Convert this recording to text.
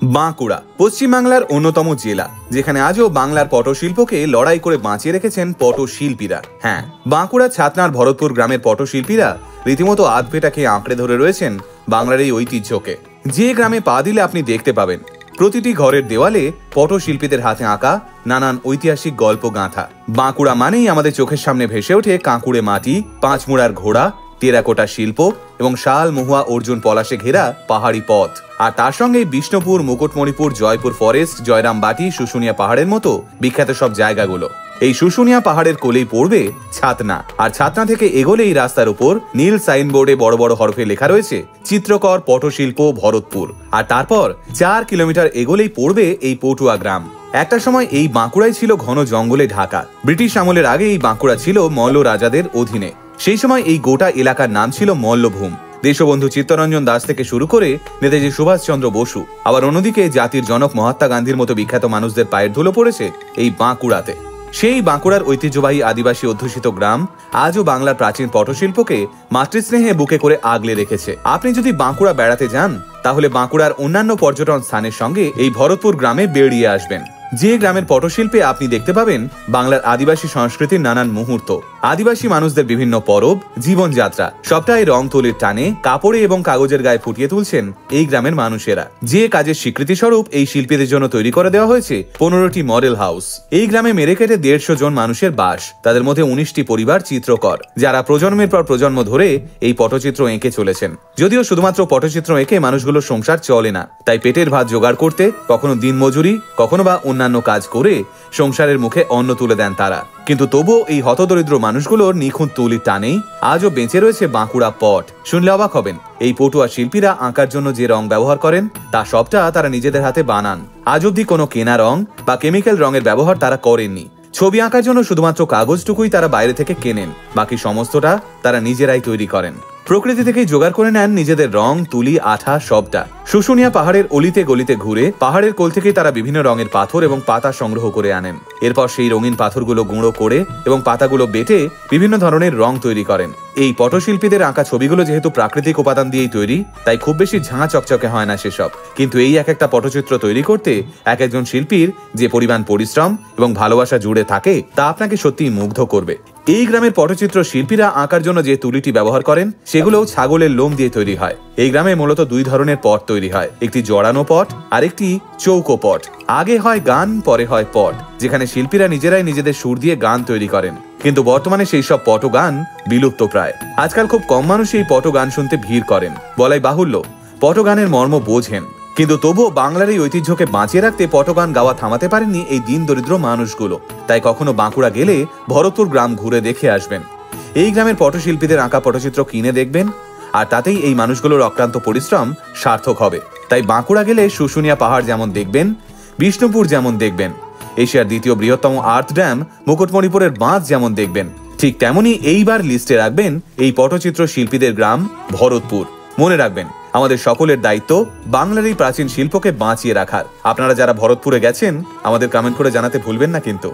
বাঁকুড়া পশ্চিমবাংলার অন্যতম জেলা, যেখানে আজও বাংলার পটশিল্পকে লড়াই করে বাঁচিয়ে রেখেছেন পটশিল্পীরা। হ্যাঁ, বাঁকুড়া ছাতনার ভরতপুর গ্রামের পটশিল্পীরা রীতিমতো আধপেটা খেয়ে আঁকড়ে ধরে রয়েছেন বাংলার এই ঐতিহ্যকে। যে গ্রামে পা দিলে আপনি দেখতে পাবেন প্রতিটি ঘরের দেওয়ালে পটশিল্পীদের হাতে আঁকা নানান ঐতিহাসিক গল্প গাঁথা। বাঁকুড়া মানেই আমাদের চোখের সামনে ভেসে ওঠে কাঁকুড়ে মাটি, পাঁচমুড়ার ঘোড়া, টেরাকোটা শিল্প এবং শাল, মহুয়া, অর্জুন, পলাশে ঘেরা পাহাড়ি পথ। আর তার সঙ্গে বিষ্ণুপুর, মুকুটমণিপুর, জয়পুর ফরেস্ট, জয়রামবাটি, শুশুনিয়া পাহাড়ের মতো বিখ্যাত সব জায়গাগুলো। এই শুশুনিয়া পাহাড়ের কোলেই পড়বে ছাতনা, আর ছাতনা থেকে এগোলে এই রাস্তার উপর নীল সাইনবোর্ডে বড় বড় হরফে লেখা রয়েছে চিত্রকর পটশিল্প ভরতপুর। আর তারপর 4 কিলোমিটার এগোলেই পড়বে এই পটুয়া গ্রাম। একটা সময় এই বাঁকুড়াই ছিল ঘন জঙ্গলে ঢাকা। ব্রিটিশ আমলের আগে এই বাঁকুড়া ছিল মল্ল রাজাদের অধীনে। সেই সময় এই গোটা এলাকার নাম ছিল মল্লভূম। দেশবন্ধু চিত্তরঞ্জন দাস থেকে শুরু করে নেতাজি সুভাষচন্দ্র বসু, আবার অন্যদিকে জাতির জনক মহাত্মা গান্ধীর মতো বিখ্যাত মানুষদের পায়ের ধুলো পড়েছে এই বাঁকুড়াতে। সেই বাঁকুড়ার ঐতিহ্যবাহী আদিবাসী অধ্যুষিত গ্রাম আজও বাংলার প্রাচীন পটশিল্পকে মাতৃস্নেহে বুকে করে আগলে রেখেছে। আপনি যদি বাঁকুড়া বেড়াতে যান, তাহলে বাঁকুড়ার অন্যান্য পর্যটন স্থানের সঙ্গে এই ভরতপুর গ্রামে বেরিয়ে আসবেন। যে গ্রামের পটশিল্পে আপনি দেখতে পাবেন বাংলার আদিবাসী সংস্কৃতির নানান মুহূর্ত, আদিবাসী মানুষদের বিভিন্ন পরব, জীবনযাত্রা, সবটাই রং তুলির টানে কাপড়ে এবং কাগজের গায়ে ফুটিয়ে তুলছেন এই গ্রামের মানুষেরা। যে কাজের স্বীকৃতি স্বরূপ এই শিল্পীদের জন্য তৈরি করে দেওয়া হয়েছে 15টি মডেল হাউস। এই গ্রামে মেরে কেটে 150 জন মানুষের বাস, তাদের মধ্যে 19টি পরিবার চিত্রকর, যারা প্রজন্মের পর প্রজন্ম ধরে এই পটচিত্র এঁকে চলেছেন। যদিও শুধুমাত্র পটচিত্র এঁকে মানুষগুলোর সংসার চলে না, তাই পেটের ভাত জোগাড় করতে কখনো দিনমজুরি, কখনো বা অন্যান্য কাজ করে সংসারের মুখে অন্ন তুলে দেন তারা। কিন্তু তবুও এই হতদরিদ্র মানুষগুলোর নিখুঁত তুলির টানেই আজও বেঁচে রয়েছে বাঁকুড়া পট। শুনলে অবাক হবেন, এই পটুয়া শিল্পীরা আঁকার জন্য যে রং ব্যবহার করেন তা সবটা তারা নিজেদের হাতে বানান। আজ অব্দি কোনো কেনা রং বা কেমিক্যাল রঙের ব্যবহার তারা করেননি। ছবি আঁকার জন্য শুধুমাত্র কাগজটুকুই তারা বাইরে থেকে কেনেন, বাকি সমস্তটা তারা নিজেরাই তৈরি করেন। প্রকৃতি থেকেই জোগাড় করে নেন নিজেদের রং, তুলি, আঠা সবটা। শুশুনিয়া পাহাড়ের অলিতে গলিতে ঘুরে পাহাড়ের কোল থেকেই তারা বিভিন্ন রঙের পাথর এবং পাতা সংগ্রহ করে আনেন। এরপর সেই রঙিন পাথরগুলো গুঁড়ো করে এবং পাতাগুলো বেটে বিভিন্ন ধরনের রং তৈরি করেন। এই পটশিল্পীদের আঁকা ছবিগুলো যেহেতু প্রাকৃতিক উপাদান দিয়েই তৈরি, তাই খুব বেশি ঝাঁ চকচকে হয় না সেসব। কিন্তু এই এক একটা পটচিত্র তৈরি করতে এক একজন শিল্পীর যে পরিমাণ পরিশ্রম এবং ভালোবাসা জুড়ে থাকে, তা আপনাকে সত্যিই মুগ্ধ করবে। এই গ্রামের পটচিত্র শিল্পীরা আঁকার জন্য যে তুলিটি ব্যবহার করেন সেগুলোও ছাগলের লোম দিয়ে তৈরি হয়। এই গ্রামে মূলত 2 ধরনের পট তৈরি হয়, একটি জড়ানো পট আর একটি চৌকো পট। আগে হয় গান, পরে হয় পট, যেখানে শিল্পীরা নিজেরাই নিজেদের সুর দিয়ে গান তৈরি করেন। কিন্তু বর্তমানে সেই সব পট গান বিলুপ্ত প্রায়। আজকাল খুব কম মানুষই এই পট গান শুনতে ভিড় করেন। বলাই বাহুল্য, পট গানের মর্ম বোঝেন, কিন্তু তবুও বাংলার এই ঐতিহ্যকে বাঁচিয়ে রাখতে পটগান গাওয়া থামাতে পারেননি এই দিন দরিদ্র মানুষগুলো। তাই কখনো বাঁকুড়া গেলে ভরতপুর গ্রাম ঘুরে দেখে আসবেন। এই গ্রামের পটশিল্পীদের আঁকা পটচিত্র কিনে দেখবেন, আর তাতেই এই মানুষগুলোর অক্লান্ত পরিশ্রম সার্থক হবে। তাই বাঁকুড়া গেলে শুশুনিয়া পাহাড় যেমন দেখবেন, বিষ্ণুপুর যেমন দেখবেন, এশিয়ার 2য় বৃহত্তম আর্থ ড্যাম মুকুটমণিপুরের বাঁধ যেমন দেখবেন, ঠিক তেমনি এইবার লিস্টে রাখবেন এই পটচিত্র শিল্পীদের গ্রাম ভরতপুর। মনে রাখবেন, আমাদের সকলের দায়িত্ব বাংলার এই প্রাচীন শিল্পকে বাঁচিয়ে রাখার। আপনারা যারা ভরতপুরে গেছেন, আমাদের কমেন্ট করে জানাতে ভুলবেন না কিন্তু।